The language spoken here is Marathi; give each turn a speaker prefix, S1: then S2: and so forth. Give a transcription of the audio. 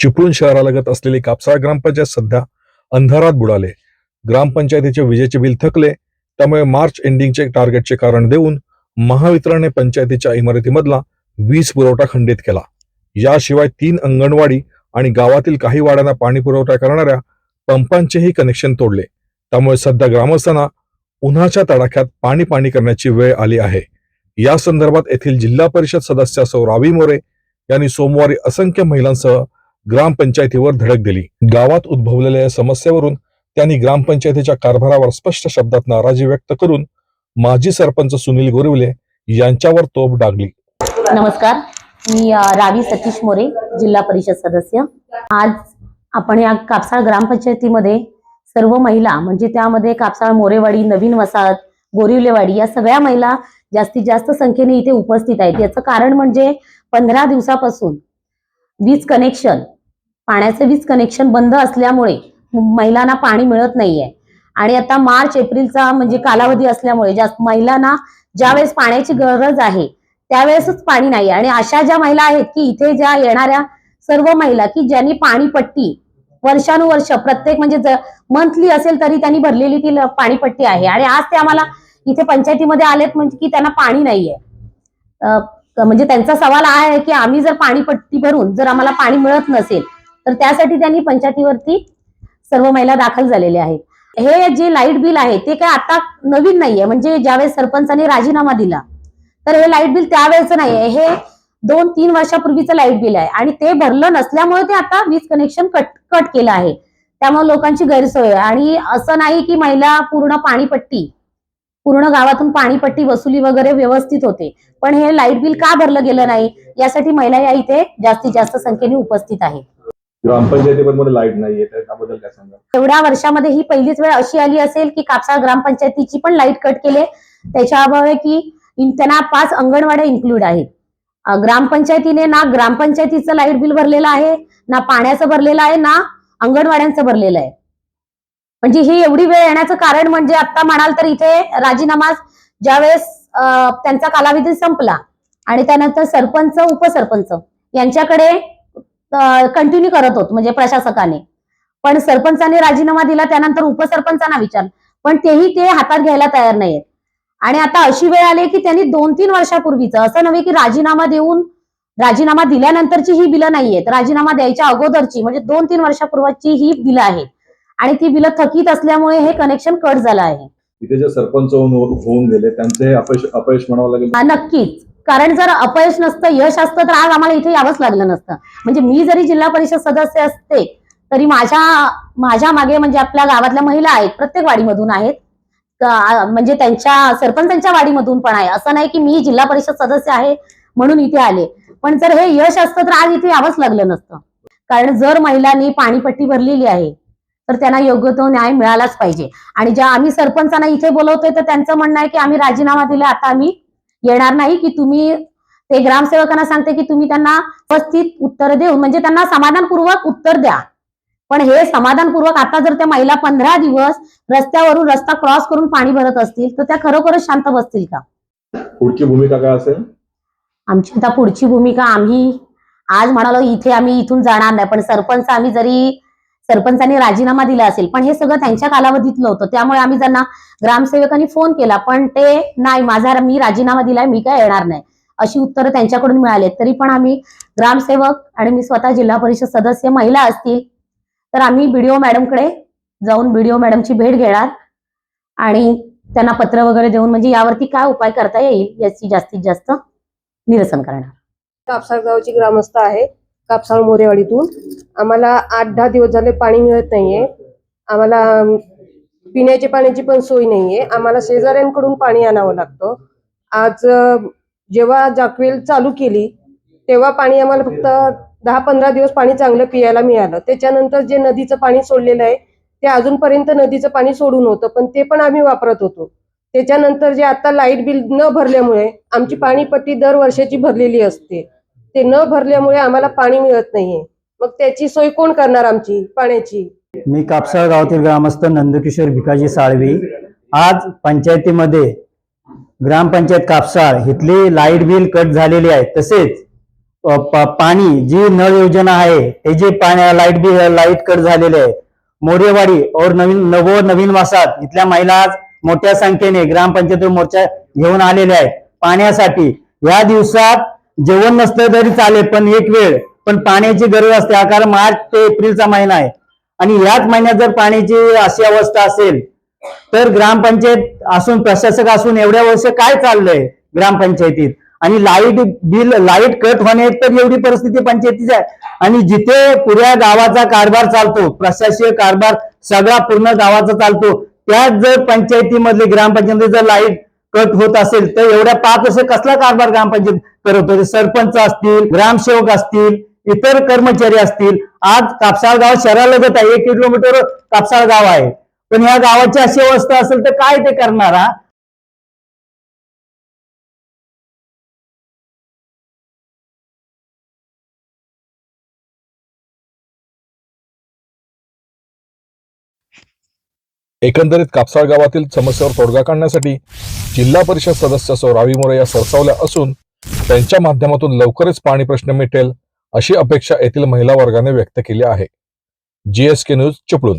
S1: चिपळूण शहरालगत असलेली कापसाळ ग्रामपंचायत सध्या अंधारात बुडाले। ग्रामपंचायतीचे विजेचे बिल थकले, त्यामुळे मार्च एंडिंगचे टार्गेटचे कारण देऊन महावितरणने पंचायतीच्या इमारतीमधला वीज पुरवठा खंडित केला। याशिवाय 3 अंगणवाडी आणि गावातील काही वाड्यांना पाणी पुरवठा करणाऱ्या पंपांचेही कनेक्शन तोडले। त्यामुळे सध्या ग्रामस्थांना उन्हाच्या तडाख्यात पाणी करण्याची वेळ आली आहे। या संदर्भात येथील जिल्हा परिषद सदस्य सौ रावी मोरे यांनी सोमवारी असंख्य महिलांसह ग्रामपंचायतीवर धडक दिली। गावात उद्भवलेल्या या समस्येवरून त्यांनी ग्रामपंचायतीच्या कारभारावर स्पष्ट शब्दात नाराजी व्यक्त करून माजी सरपंच सुनील गोरिवले यांच्यावर तोफ डागली।
S2: नमस्कार, मी रावी सतीश मोरे, जिल्हा परिषद सदस्य। आज आपण या कापसाळ ग्रामपंचायतीमध्ये सर्व महिला म्हणजे त्यामध्ये कापसाळ मोरेवाडी, नवीन वसाहत, गोरिवलेवाडी या सगळ्या महिला जास्तीत जास्त संख्येने इथे उपस्थित आहेत। याचं कारण म्हणजे 15 दिवसापासून वीज कनेक्शन, पाण्याचे वीज कनेक्शन बंद असल्यामुळे महिलांना पाणी मिळत नाहीये। आणि आता मार्च एप्रिलचा म्हणजे कालावधी असल्यामुळे जास्त महिलांना ज्यावेळेस पाण्याची गरज आहे त्यावेळेसच पाणी नाही। आणि अशा ज्या महिला आहेत की इथे ज्या येणाऱ्या सर्व महिला की ज्यांनी पाणीपट्टी वर्षानुवर्ष प्रत्येक म्हणजे मंथली असेल तरी त्यांनी भरलेली ती पाणीपट्टी आहे, आणि आज ते आम्हाला इथे पंचायतीमध्ये आलेत म्हणजे की त्यांना पाणी नाहीये। म्हणजे त्यांचा सवाल आहे की आम्ही जर पाणीपट्टी भरून जर आम्हाला पाणी मिळत नसेल तर त्यासाठी त्यांनी पंचायतीवरती सर्व महिला दाखल झालेल्या आहेत। हे जे लाईट बिल आहे ते काय आता नवीन नाहीये, म्हणजे ज्यावेळेस सरपंचांनी राजीनामा दिला तर हे लाईट बिल त्यावेळेचं नाहीये, हे 2-3 वर्षापूर्वीचं लाईट बिल आहे। आणि ते भरलं नसल्यामुळे ते आता वीज कनेक्शन कट केलं आहे। त्यामुळे लोकांची गैरसोय आहे। आणि असं नाही की महिला पूर्ण गावातून पाणीपट्टी वसुली वगैरे व्यवस्थित होते, पण हे लाईट बिल का भरलं गेलं नाही यासाठी महिला या इथे जास्तीत जास्त संख्येने उपस्थित आहेत।
S1: ग्रामपंचायतीमध्ये लाईट नाहीये, त्याबद्दल काय सांगा?
S2: एवढ्या वर्षामध्ये ही पहिलीच वेळ अशी आली असेल की कापसाळ ग्रामपंचायतीची पण लाईट कट केले। त्याच्यामुळे की त्यांना 5 अंगणवाड्या इन्क्लूड आहेत। ग्रामपंचायतीने ना ग्रामपंचायतीचं लाईट बिल भरलेलं आहे, ना पाण्याचं भरलेलं आहे, ना अंगणवाड्यांचं भरलेलं आहे। म्हणजे ही एवढी वेळ येण्याचं कारण म्हणजे आता म्हणाल तर इथे राजीनामा ज्यावेळेस त्यांचा कालावधी संपला आणि त्यानंतर सरपंच, उपसरपंच यांच्याकडे कंटिन्यू करत होत म्हणजे प्रशासकाने, पण सरपंचाने राजीनामा दिला, त्यानंतर उपसरपंचांना विचारलं पण तेही ते हातात घ्यायला तयार नाहीयेत। आणि आता अशी वेळ आली की त्यांनी 2-3 वर्षापूर्वीच, असं नव्हे की राजीनामा दिल्यानंतरची ही बिलं नाहीयेत, राजीनामा द्यायच्या अगोदरची म्हणजे 2-3 वर्षापूर्वीची ही बिलं आहेत। आणि ती बिलं थकीत असल्यामुळे हे कनेक्शन कट झालं आहे।
S1: इथे जे सरपंच होऊन गेले त्यांचे अपयश म्हणावं लागेल।
S2: नक्कीच, कारण जर अपयश नसतं, यश असतं तर आज आम्हाला इथे यावंच लागलं नसतं। म्हणजे मी जरी जिल्हा परिषद सदस्य असते तरी माझ्या मागे म्हणजे आपल्या गावातल्या महिला आहेत, प्रत्येक वाडीमधून आहेत, म्हणजे त्यांच्या सरपंचांच्या वाडीमधून पण आहे। असं नाही की मी जिल्हा परिषद सदस्य आहे म्हणून इथे आले, पण जर हे यश असतं तर आज इथे यावंच लागलं नसतं। कारण जर महिलांनी पाणीपट्टी भरलेली आहे तर त्यांना योग्य तो न्याय मिळालाच पाहिजे। आणि ज्या आम्ही सरपंचांना इथे बोलवतोय तर त्यांचं म्हणणं आहे की आम्ही राजीनामा दिला, आता आम्ही येणार नाही, की तुम्ही ते ग्रामसेवकांना सांगते की तुम्ही त्यांना व्यवस्थित उत्तर देऊन म्हणजे त्यांना समाधानपूर्वक उत्तर द्या। पण हे समाधानपूर्वक आता जर त्या महिला 15 दिवस रस्त्यावरून रस्ता क्रॉस करून पाणी भरत असतील तर त्या खरोखरच शांत बसतील का?
S1: पुढची भूमिका काय असेल
S2: आमची? आता पुढची भूमिका आम्ही आज म्हणालो इथे आम्ही इथून जाणार नाही, पण सरपंचांनी राजीनामा दिला असेल पण हे सगळं त्यांच्या कालावधीतलं होतं, त्यामुळे आम्ही त्यांना ग्रामसेवकांनी फोन केला पण ते नाही, मी राजीनामा दिलाय, मी काय येणार नाही, अशी उत्तरं त्यांच्याकडून मिळाले। तरी पण आम्ही ग्रामसेवक आणि मी स्वतः जिल्हा परिषद सदस्य महिला असतील तर आम्ही बीडीओ मॅडमकडे जाऊन बीडीओ मॅडमची भेट घेणार आणि त्यांना पत्र वगैरे देऊन म्हणजे यावरती काय उपाय करता येईल याची जास्तीत जास्त निरसन करणार।
S3: कापसाळ गावची ग्रामस्थ आहे, कापसाळ मोरेवाडीतून। आम्हाला 8-10 दिवस झाले पाणी मिळत नाहीये। आम्हाला पिण्याच्या पाण्याची पण सोय नाहीये, आम्हाला शेजाऱ्यांकडून पाणी आणावं लागतं। आज जेव्हा जाकवेल चालू केली तेव्हा पाणी आम्हाला फक्त 10-15 दिवस पाणी चांगलं पियायला मिळालं। त्याच्यानंतर जे नदीचं पाणी सोडलेलं आहे ते अजूनपर्यंत नदीचं पाणी सोडून होतं, पण ते पण आम्ही वापरत होतो। त्याच्यानंतर जे आता लाईट बिल न भरल्यामुळे आमची पाणीपट्टी दर वर्षाची भरलेली असते, ते न भरल्यामुळे आम्हाला पाणी मिळत नाहीये। मग त्याची सोय कोण करणार आमची पाण्याची?
S4: मी कापसाळ गावातील ग्रामस्थ नंदकिशोर भिकाजी साळवी। आज पंचायतीमध्ये ग्रामपंचायत कापसाळ इथली लाईट बिल कट झालेली आहे, तसेच पाणी जी नळ योजना आहे ते जे लाईट कट झालेले आहे. मोरेवाडी और नवीन वसाहत इथल्या महिला आज मोठ्या संख्येने ग्रामपंचायत मोर्चा घेऊन आलेल्या आहेत पाण्यासाठी. या दिवसात जेवण नसलं तरी चालेल, पण एक वेळ पण पाण्याची गरज असते. कारण मार्च ते एप्रिलचा महिना आहे आणि याच महिन्यात जर पाण्याची अशी अवस्था असेल तर ग्रामपंचायत असून प्रशासक असून एवढ्या वर्ष काय चाललंय ग्रामपंचायतीत. आणि लाईट कट होणे तर एवढी परिस्थिती पंचायतीची आहे. आणि जिथे पुऱ्या गावाचा कारभार चालतो, प्रशासकीय कारभार सगळा पूर्ण गावाचा चालतो, त्यात जर पंचायतीमधली ग्रामपंचायतीमध्ये जर लाईट कट होत असेल तर एवढ्या 5 वर्ष कसला कारभार ग्रामपंचायत करत होते. सरपंच असतील, ग्रामसेवक असतील, इतर कर्मचारी असतील. आज कापसाळ गाव शहरालगत आहे, 1 किलोमीटर कापसाळ गाव आहे, पण या गावाची अशी अवस्था असेल तर काय ते करणार हा.
S1: एकंदरीत कापसाळ गावातील समस्येवर तोडगा काढण्यासाठी जिल्हा परिषद सदस्य सौ रावी मोरे या सरसावल्या असून त्यांच्या माध्यमातून लवकरच पाणी प्रश्न मिटेल अशी अपेक्षा येथील महिला वर्गाने व्यक्त केली आहे. GSK news Chiplun.